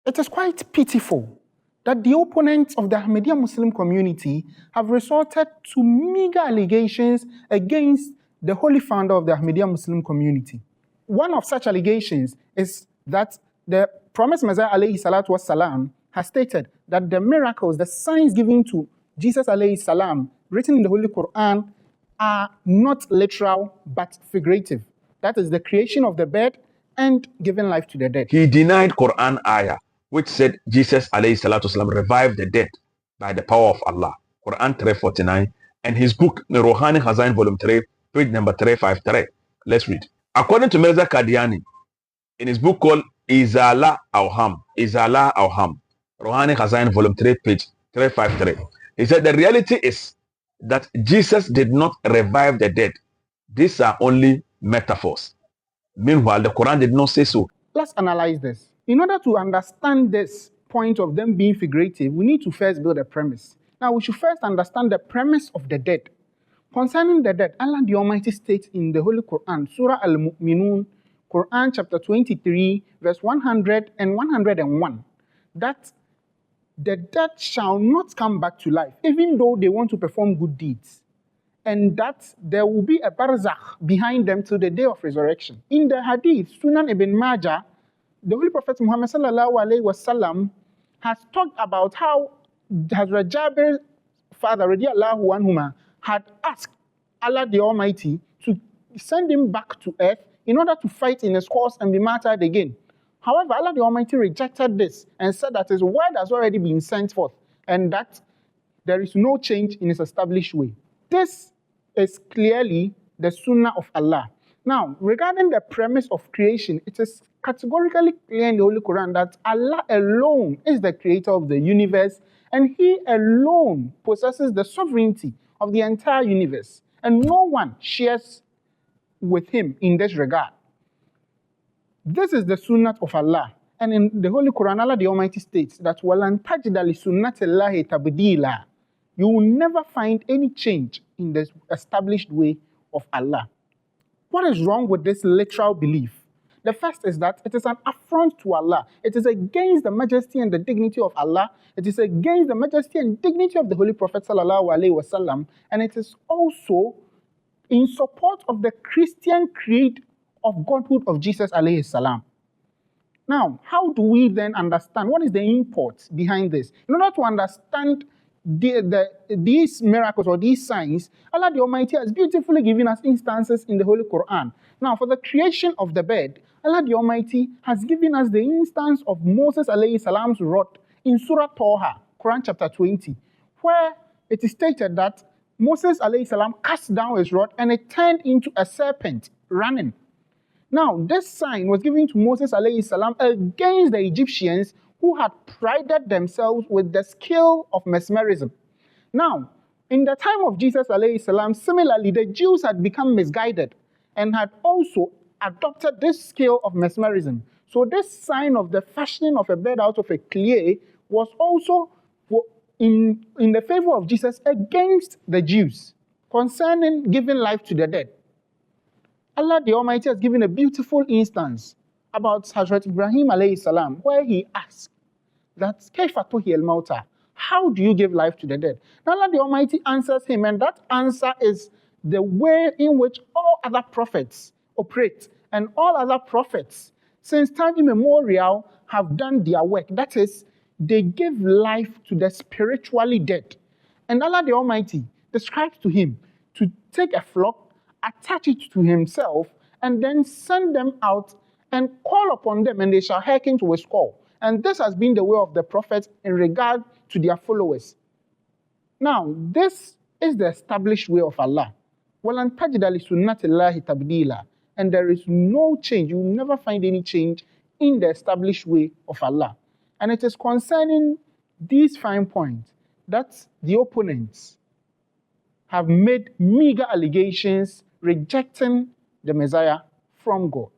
It is quite pitiful that the opponents of the Ahmadiyya Muslim community have resorted to meager allegations against the holy founder of the Ahmadiyya Muslim community. One of such allegations is that the promised Messiah alayhi salatu wassalam has stated that the miracles, the signs given to Jesus alayhi salam, written in the Holy Qur'an, are not literal but figurative. That is the creation of the bird and giving life to the dead. He denied Quran ayah, which said Jesus alayhi salatu wasalam revived the dead by the power of Allah. Quran 349, and his book, Rohani Hazain, volume 3, page number 353. Let's read. According to Mirza Qadiani, in his book called Izala Awham, Rohani Hazain, volume 3, page 353, he said the reality is that Jesus did not revive the dead. These are only metaphors. Meanwhile, the Quran did not say so. Let's analyze this. In order to understand this point of them being figurative, we need to first build a premise. Now, we should first understand the premise of the dead. Concerning the dead, Allah the Almighty states in the Holy Qur'an, Surah Al-Mu'minun, Quran chapter 23, verse 100 and 101, that the dead shall not come back to life, even though they want to perform good deeds, and that there will be a barzakh behind them till the day of resurrection. In the hadith, Sunan ibn Majah, the Holy Prophet Muhammad sallallahu alaihi wasallam has talked about how Hazrat Jabir's father, radiallahu anhuma, had asked Allah the Almighty to send him back to earth in order to fight in his cause and be martyred again. However, Allah the Almighty rejected this and said that his word has already been sent forth and that there is no change in his established way. This is clearly the sunnah of Allah. Now, regarding the premise of creation, it is categorically clear in the Holy Quran that Allah alone is the creator of the universe and He alone possesses the sovereignty of the entire universe, and no one shares with Him in this regard. This is the sunnah of Allah. And in the Holy Quran, Allah the Almighty states that وَلَن تَجِدَ لِسُنَّةِ اللَّهِ تَبْدِيلًا. You will never find any change in the established way of Allah. What is wrong with this literal belief? The first is that it is an affront to Allah. It is against the majesty and the dignity of Allah. It is against the majesty and dignity of the Holy Prophet sallallahu alaihi wasallam, and it is also in support of the Christian creed of godhood of Jesus alayhi salam. Now, how do we then understand? What is the import behind this? In order to understand these miracles or these signs, Allah the Almighty has beautifully given us instances in the Holy Qur'an. Now, for the creation of the bird, Allah the Almighty has given us the instance of Moses alayhi salam's rod in Surah Taha, Quran chapter 20, where it is stated that Moses alayhi salam cast down his rod and it turned into a serpent running. Now, this sign was given to Moses alayhi salam against the Egyptians who had prided themselves with the skill of mesmerism. Now, in the time of Jesus alayhi salam, similarly, the Jews had become misguided and had also adopted this skill of mesmerism. So this sign of the fashioning of a bird out of a clay was also in the favor of Jesus against the Jews concerning giving life to the dead. Allah the Almighty has given a beautiful instance about Hazrat Ibrahim alayhi salam, where he asked that Kayfa tuhyi al-mauta, how do you give life to the dead? Now Allah the Almighty answers him, and that answer is the way in which all other prophets operate, and all other prophets since time immemorial have done their work. That is, they give life to the spiritually dead. And Allah the Almighty describes to him to take a flock, attach it to himself, and then send them out and call upon them, and they shall hearken to his call. And this has been the way of the prophets in regard to their followers. Now, this is the established way of Allah. وَلَن تَجِدَ لِسُنَّةِ اللَّهِ تَبْدِيلًا. And there is no change. You will never find any change in the established way of Allah. And it is concerning these fine points that the opponents have made meager allegations rejecting the Messiah from God.